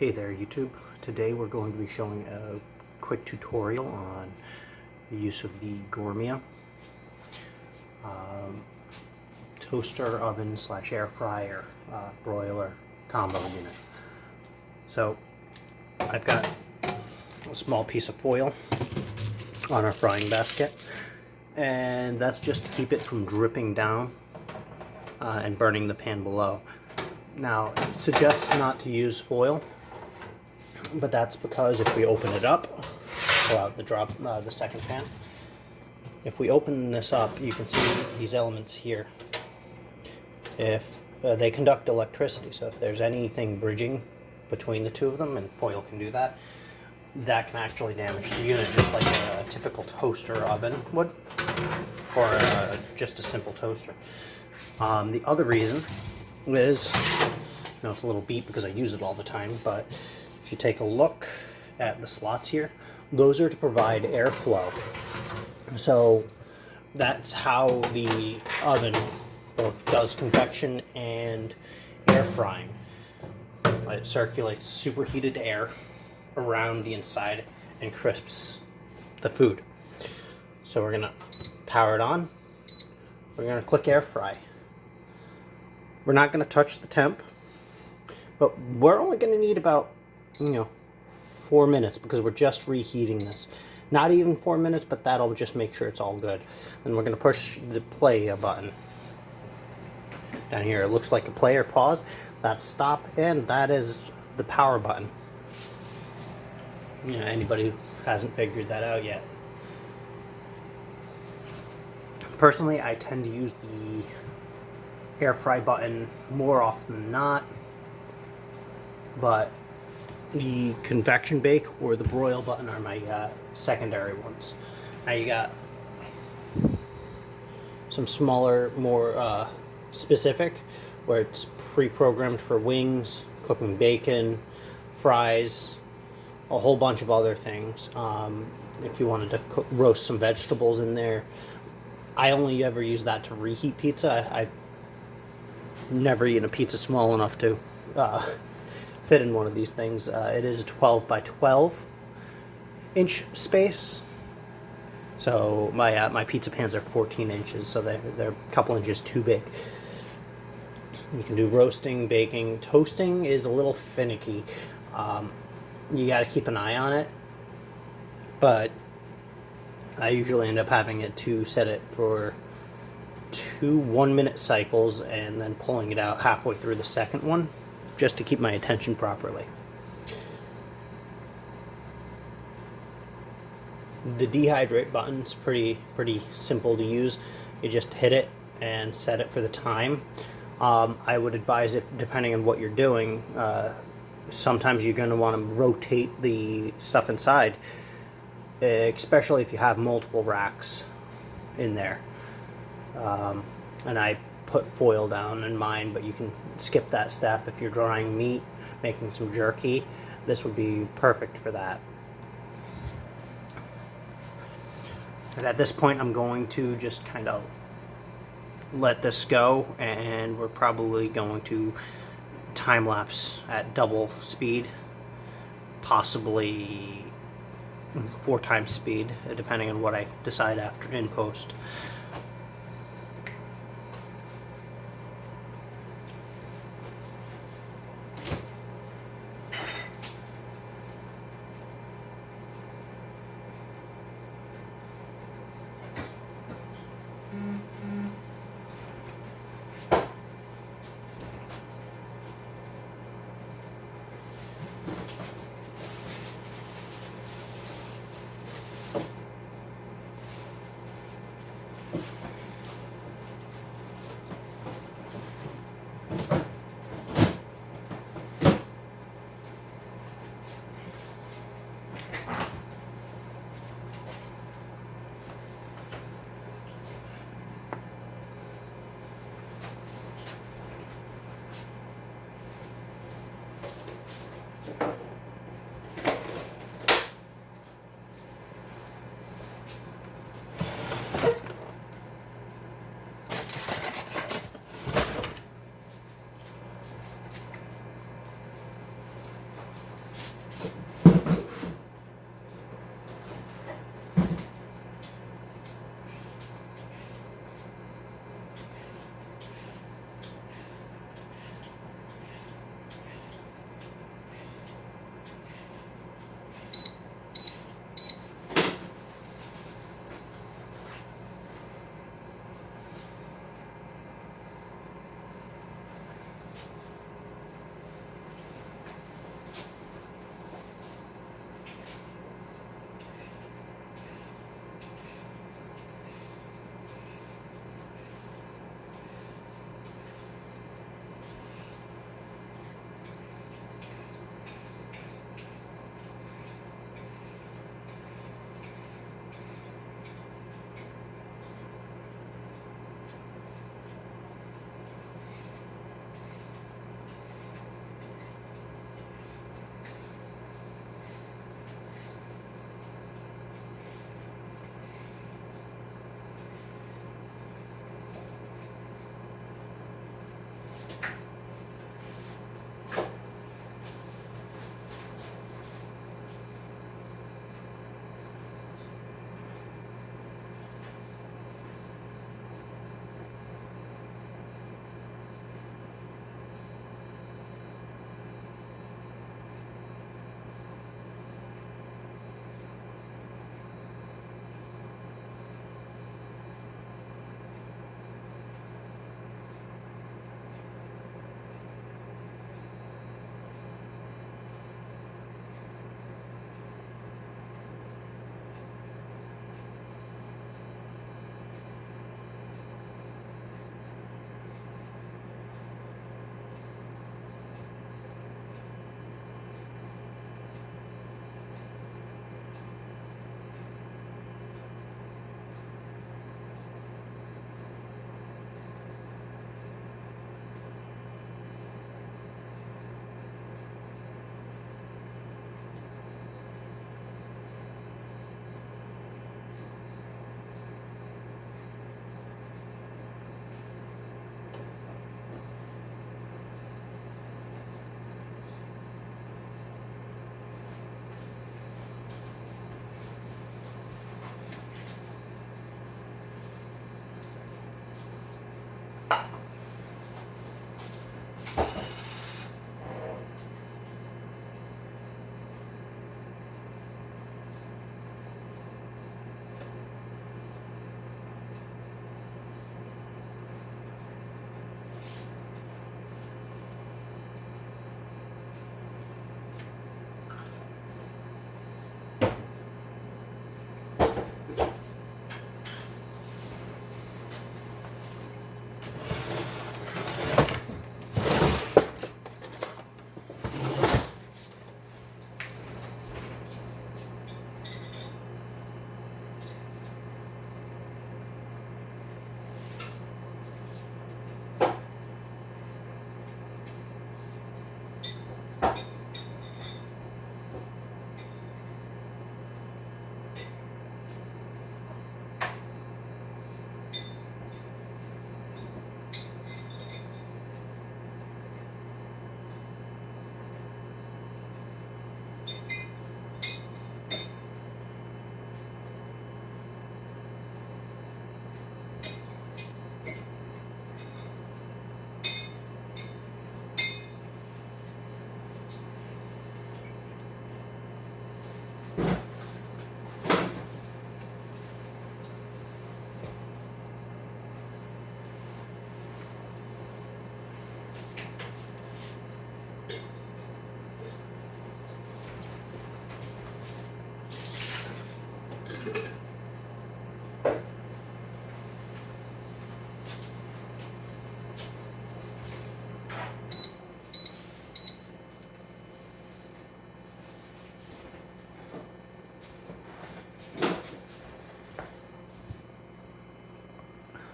Hey there YouTube. Today we're going to be showing a quick tutorial on the use of the Gourmia toaster oven / air fryer broiler combo unit. So I've got a small piece of foil on our frying basket, and that's just to keep it from dripping down and burning the pan below. Now, it suggests not to use foil, but that's because if we open it up, pull out the second pan. If we open this up, you can see these elements here. If they conduct electricity, so if there's anything bridging between the two of them, and foil can do that, that can actually damage the unit, just like a typical toaster oven would, or just a simple toaster. The other reason is, it's a little beat because I use it all the time, but if you take a look at the slots here, those are to provide airflow. So that's how the oven both does convection and air frying. It circulates superheated air around the inside and crisps the food. So we're gonna power it on. We're gonna click air fry. We're not going to touch the temp, but we're only going to need about 4 minutes because we're just reheating this. Not even 4 minutes, but that'll just make sure it's all good. Then we're going to push the play button down here. It looks like a play or pause. That's stop, and that is the power button. Anybody who hasn't figured that out yet. Personally, I tend to use the air fry button more often than not, but the convection bake or the broil button are my secondary ones. Now you got some smaller, more specific, where it's pre-programmed for wings, cooking bacon, fries, a whole bunch of other things. If you wanted to roast some vegetables in there, I only ever use that to reheat pizza. I've never eaten a pizza small enough to fit in one of these things. It is a 12 by 12 inch space, so my pizza pans are 14 inches, so they're a couple inches too big. You can do roasting, baking. Toasting is a little finicky. You got to keep an eye on it, but I usually end up having it to set it for 2 1-minute cycles and then pulling it out halfway through the second one, just to keep my attention properly. The dehydrate button's pretty simple to use. You just hit it and set it for the time. I would advise, if depending on what you're doing, sometimes you're going to want to rotate the stuff inside, especially if you have multiple racks in there. And I put foil down in mine, but you can skip that step if you're drying meat, making some jerky. This would be perfect for that. And at this point, I'm going to just kind of let this go, and we're probably going to time lapse at double speed, possibly 4 times speed, depending on what I decide after in post.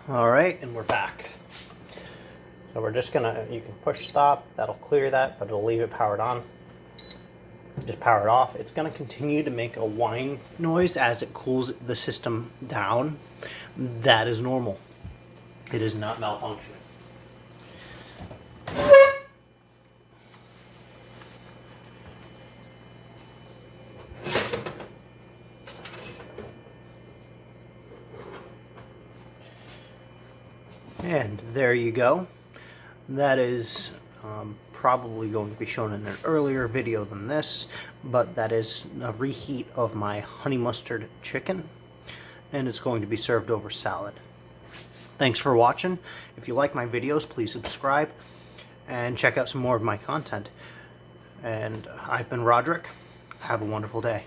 All right, and we're back. So we're just gonna, you can push stop, that'll clear that, but it'll leave it powered on. Just power it off. It's gonna continue to make a whine noise as it cools the system down. That is normal. It is not malfunctioning. And there you go. That is probably going to be shown in an earlier video than this, but that is a reheat of my honey mustard chicken, and it's going to be served over salad. Thanks for watching. If you like my videos, please subscribe and check out some more of my content. And I've been Roderick. Have a wonderful day.